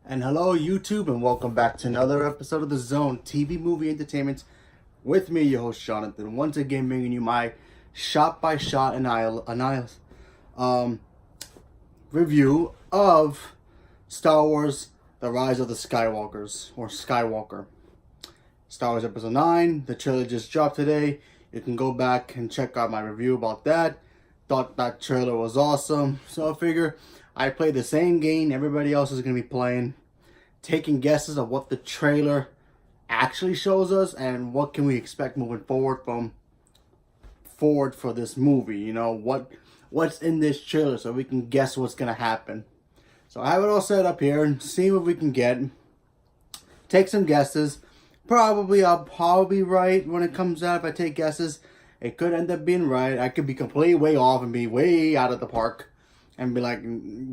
And hello YouTube, and welcome back to another episode of The Zone TV Movie Entertainment with me, your host Jonathan, once again bringing you my shot-by-shot review of Star Wars The Rise of the Skywalkers, or Skywalker. Star Wars episode 9, the trailer just dropped today. You can go back and check out my review about that. Thought that trailer was awesome, so I figure I play the same game everybody else is going to be playing, taking guesses of what the trailer actually shows us and what can we expect moving forward for this movie. You know, what's in this trailer so we can guess what's going to happen. So I have it all set up here and see what we can get. Take some guesses. I'll probably be right when it comes out if I take guesses. It could end up being right. I could be completely way off and be way out of the park and be like,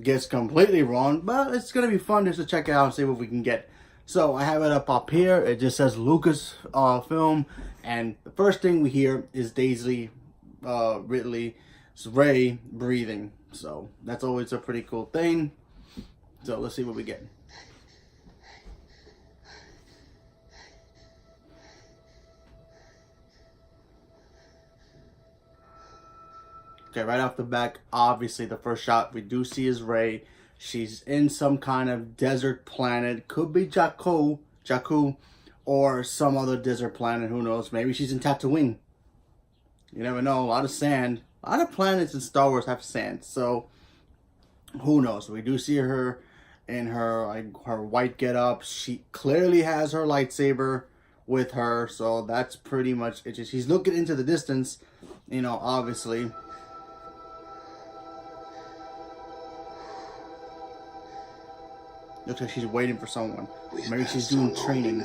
guess completely wrong. But it's going to be fun just to check it out and see what we can get. So I have it up here. It just says Lucas film. And the first thing we hear is Daisy Ridley's Rey breathing. So that's always a pretty cool thing. So let's see what we get. Okay, right off the back, obviously the first shot we do see is Rey. She's in some kind of desert planet. Could be Jakku, or some other desert planet. Who knows? Maybe she's in Tatooine. You never know. A lot of sand. A lot of planets in Star Wars have sand. So who knows? We do see her in her white getup. She clearly has her lightsaber with her. So that's pretty much it. She's looking into the distance. You know, obviously. Looks like she's waiting for someone. Maybe she's doing training.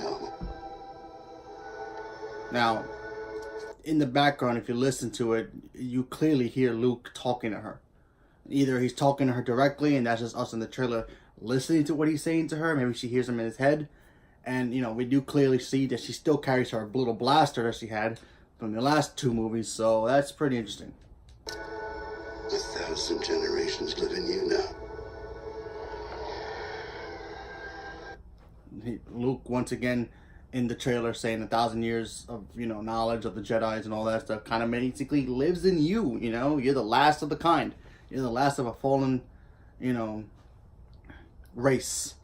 Now, in the background, if you listen to it, you clearly hear Luke talking to her. Either he's talking to her directly, and that's just us in the trailer listening to what he's saying to her. Maybe she hears him in his head. And, you know, we do clearly see that she still carries her little blaster that she had from the last two movies. So that's pretty interesting. 1,000 generations live in you now. Luke once again in the trailer saying 1,000 years of, you know, knowledge of the Jedis and all that stuff kind of basically lives in you. You know, you're the last of the kind. You're the last of a fallen, you know, race.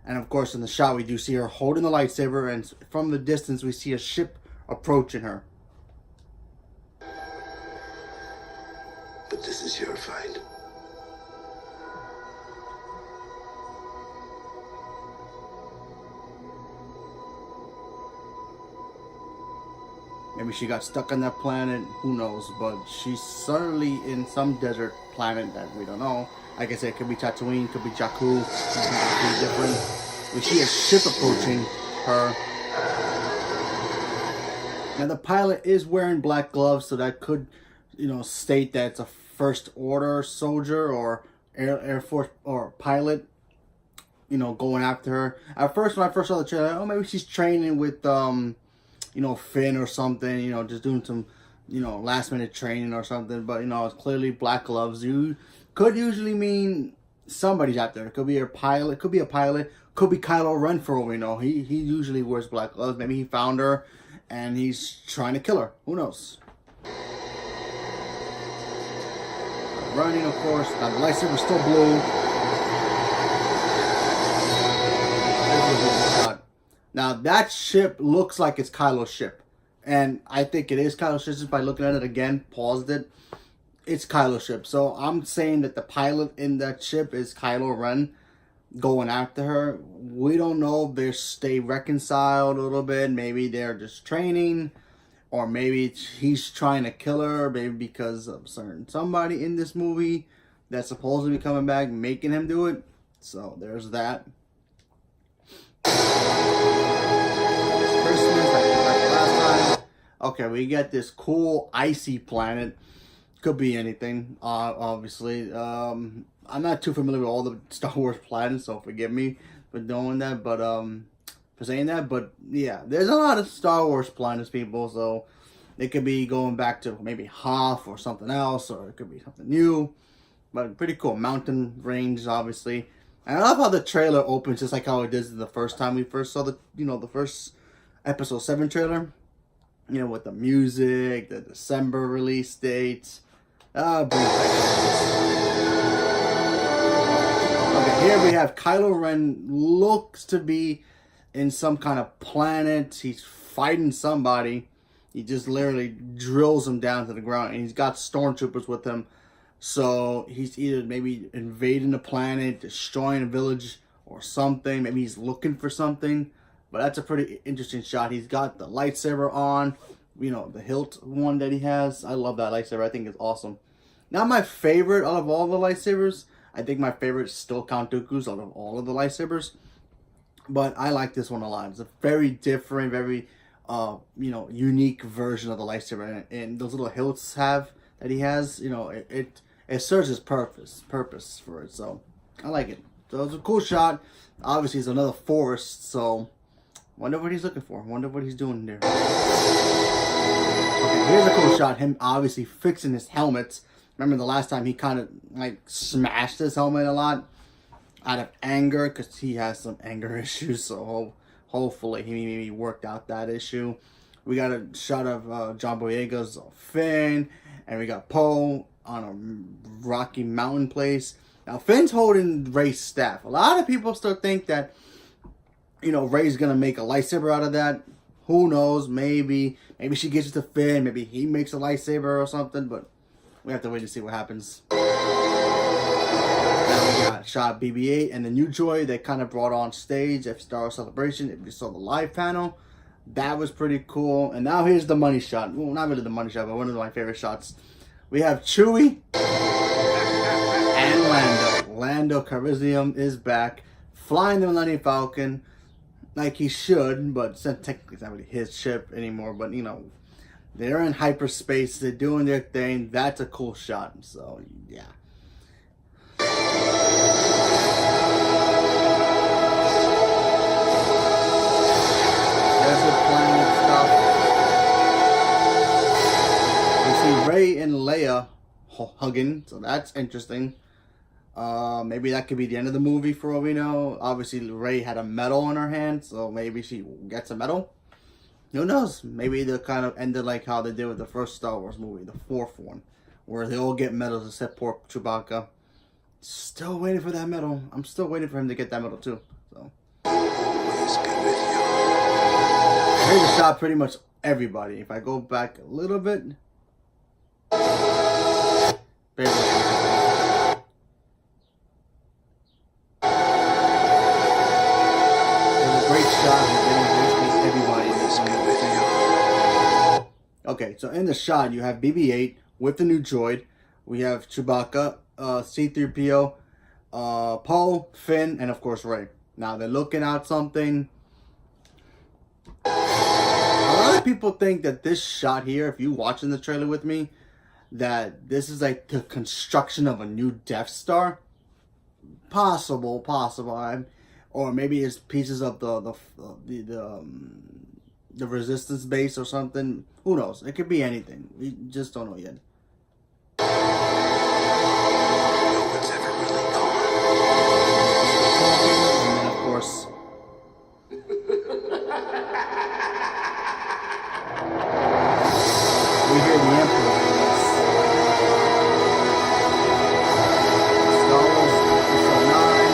And of course in the shot we do see her holding the lightsaber, and from the distance we see a ship approaching her. But this is your fight. Maybe she got stuck on that planet, who knows, but she's certainly in some desert planet that we don't know. Like I said, it could be Tatooine, could be Jakku, could be different. We see a ship approaching her. Now the pilot is wearing black gloves, so that could, you know, state that it's a first order soldier or Air Force or pilot, you know, going after her. At first, when I first saw the trailer, oh, maybe she's training with, you know, Finn or something, you know, just doing some, you know, last minute training or something. But, you know, it's clearly black gloves. You could usually mean somebody's out there. It could be a pilot, could be Kylo Ren for all we know. He usually wears black gloves. Maybe he found her and he's trying to kill her. Who knows? Running, of course. Now the lightsaber's still blue. Now that ship looks like it's Kylo's ship, and I think it is Kylo's ship just by looking at it again. Paused it. It's Kylo's ship, so I'm saying that the pilot in that ship is Kylo Ren going after her. We don't know if they reconciled a little bit. Maybe they're just training, or maybe he's trying to kill her. Maybe because of somebody in this movie that's supposed to be coming back, making him do it. So there's that. Okay, we get this cool icy planet. Could be anything, obviously. I'm not too familiar with all the Star Wars planets, so forgive me for doing that, but for saying that. But yeah, there's a lot of Star Wars planets, people. So it could be going back to maybe Hoth or something else, or it could be something new. But pretty cool. Mountain range, obviously. And I love how the trailer opens just like how it did the first time we first saw the first episode 7 trailer. With the music, the December release dates. Okay, here we have Kylo Ren looks to be in some kind of planet. He's fighting somebody. He just literally drills him down to the ground, and he's got stormtroopers with him. So he's either maybe invading the planet, destroying a village or something. Maybe he's looking for something. But that's a pretty interesting shot. He's got the lightsaber on, the hilt one that he has. I love that lightsaber. I think it's awesome. Not my favorite out of all the lightsabers. I think my favorite is still Count Dooku's out of all of the lightsabers. But I like this one a lot. It's a very different, very, unique version of the lightsaber. And those little hilts that he has, it serves its purpose for it. So I like it. So it's a cool shot. Obviously, it's another forest, so wonder what he's looking for. Wonder what he's doing there. Okay, here's a cool shot. Him obviously fixing his helmets. Remember the last time he kind of smashed his helmet a lot out of anger because he has some anger issues. So hopefully he maybe worked out that issue. We got a shot of John Boyega's Finn, and we got Poe on a rocky mountain place. Now Finn's holding Rey's staff. A lot of people still think that Rey's gonna make a lightsaber out of that. Who knows? Maybe she gives it to Finn. Maybe he makes a lightsaber or something. But we have to wait to see what happens. Now we got shot BB-8 and the new droid that kind of brought on stage at Star Wars Celebration. If you saw the live panel, that was pretty cool. And now here's the money shot. Well, not really the money shot, but one of my favorite shots. We have Chewie and Lando. Lando Calrissian is back, flying the Millennium Falcon. Like he should, but technically it's not really his ship anymore. But they're in hyperspace. They're doing their thing. That's a cool shot. So yeah. There's the planet stuff. We see Rey and Leia hugging, so that's interesting. Maybe that could be the end of the movie for all we know. Obviously, Rey had a medal in her hand, so maybe she gets a medal. Who knows? Maybe they'll kind of end it like how they did with the first Star Wars movie, the 4th one, where they all get medals except poor Chewbacca. Still waiting for that medal. I'm still waiting for him to get that medal too. So Always be with you. here's a shot pretty much everybody. If I go back a little bit, okay, so in the shot, you have BB-8 with the new droid. We have Chewbacca, C-3PO, Poe, Finn, and of course Rey. Now they're looking at something. A lot of people think that this shot here, if you're watching the trailer with me, that this is like the construction of a new Death Star. Possible. Or maybe it's pieces of the Resistance base or something. Who knows? It could be anything. We just don't know yet. No one's ever really gone. And then, of course, we hear the Emperor. Star Wars episode 9,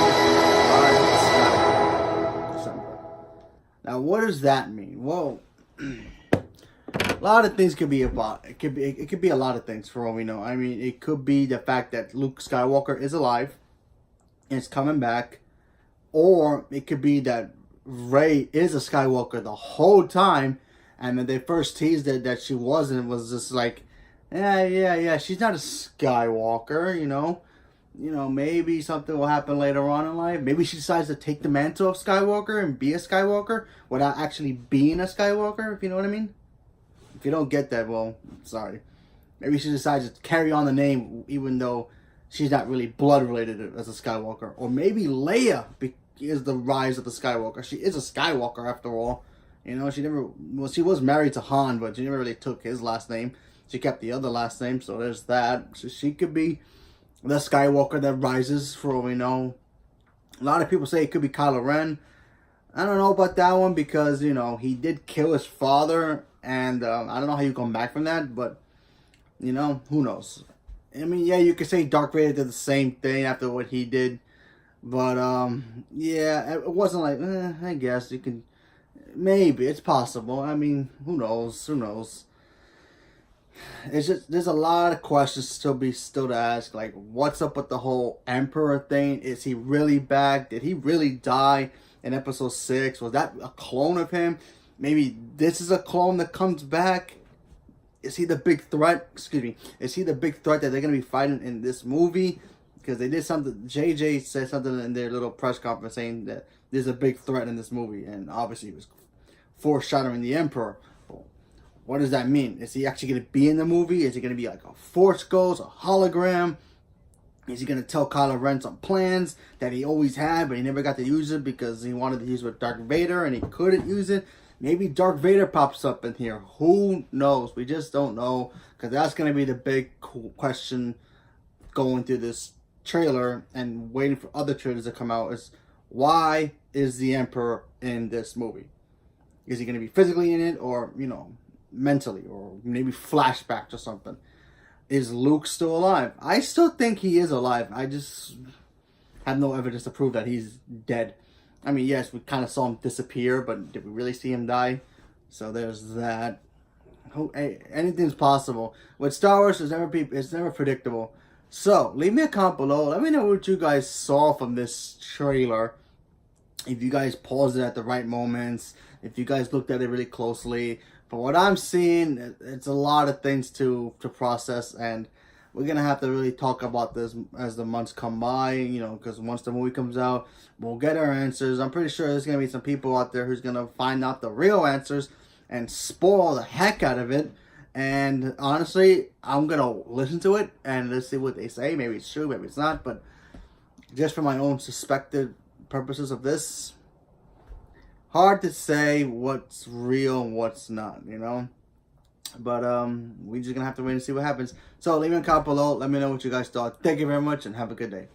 December. Now, what does that mean? Well, a lot of things could be about. It could be a lot of things for all we know. I mean, it could be the fact that Luke Skywalker is alive and is coming back, or it could be that Rey is a Skywalker the whole time, and when they first teased it that she wasn't, was just like, yeah, she's not a Skywalker, maybe something will happen later on in life. Maybe she decides to take the mantle of Skywalker and be a Skywalker without actually being a Skywalker, if you know what I mean. If you don't get that, well, sorry. Maybe she decides to carry on the name even though she's not really blood related as a Skywalker. Or maybe Leia is the rise of the Skywalker. She is a Skywalker after all. She was married to Han, but she never really took his last name. She kept the other last name, so there's that. So she could be the Skywalker that rises for all we know. A lot of people say it could be Kylo Ren. I don't know about that one because, you know, he did kill his father. And I don't know how you come back from that. But, you know, who knows? I mean, yeah, you could say Darth Vader did the same thing after what he did. But, yeah, it wasn't like, I guess you can... Maybe. It's possible. I mean, who knows? Who knows? It's just, there's a lot of questions still to ask. Like, what's up with the whole Emperor thing? Is he really back? Did he really die in episode 6? Was that a clone of him? Maybe this is a clone that comes back. Is he the big threat? Excuse me. Is he the big threat that they're going to be fighting in this movie? Because they did something. JJ said something in their little press conference saying that there's a big threat in this movie. And obviously it was foreshadowing the Emperor. What does that mean? Is he actually going to be in the movie? Is he going to be like a Force Ghost, a hologram? Is he going to tell Kylo Ren some plans that he always had, but he never got to use it because he wanted to use it with Darth Vader and he couldn't use it? Maybe Darth Vader pops up in here. Who knows? We just don't know, because that's going to be the big question going through this trailer and waiting for other trailers to come out is, why is the Emperor in this movie? Is he going to be physically in it, or, you know, mentally, or maybe flashbacks or something? Is Luke still alive? I still think he is alive. I just have no evidence to prove that he's dead. I mean, yes, we kind of saw him disappear, but did we really see him die? So there's that. Hey, anything's possible. With Star Wars, it's never predictable. So, leave me a comment below. Let me know what you guys saw from this trailer. If you guys paused it at the right moments. If you guys looked at it really closely. But what I'm seeing, it's a lot of things to process. And we're going to have to really talk about this as the months come by. You know, because once the movie comes out, we'll get our answers. I'm pretty sure there's going to be some people out there who's going to find out the real answers and spoil the heck out of it. And honestly, I'm going to listen to it and let's see what they say. Maybe it's true, maybe it's not. But just for my own suspected purposes of this, hard to say what's real and what's not, you know. But we're just going to have to wait and see what happens. So leave me a comment below. Let me know what you guys thought. Thank you very much and have a good day.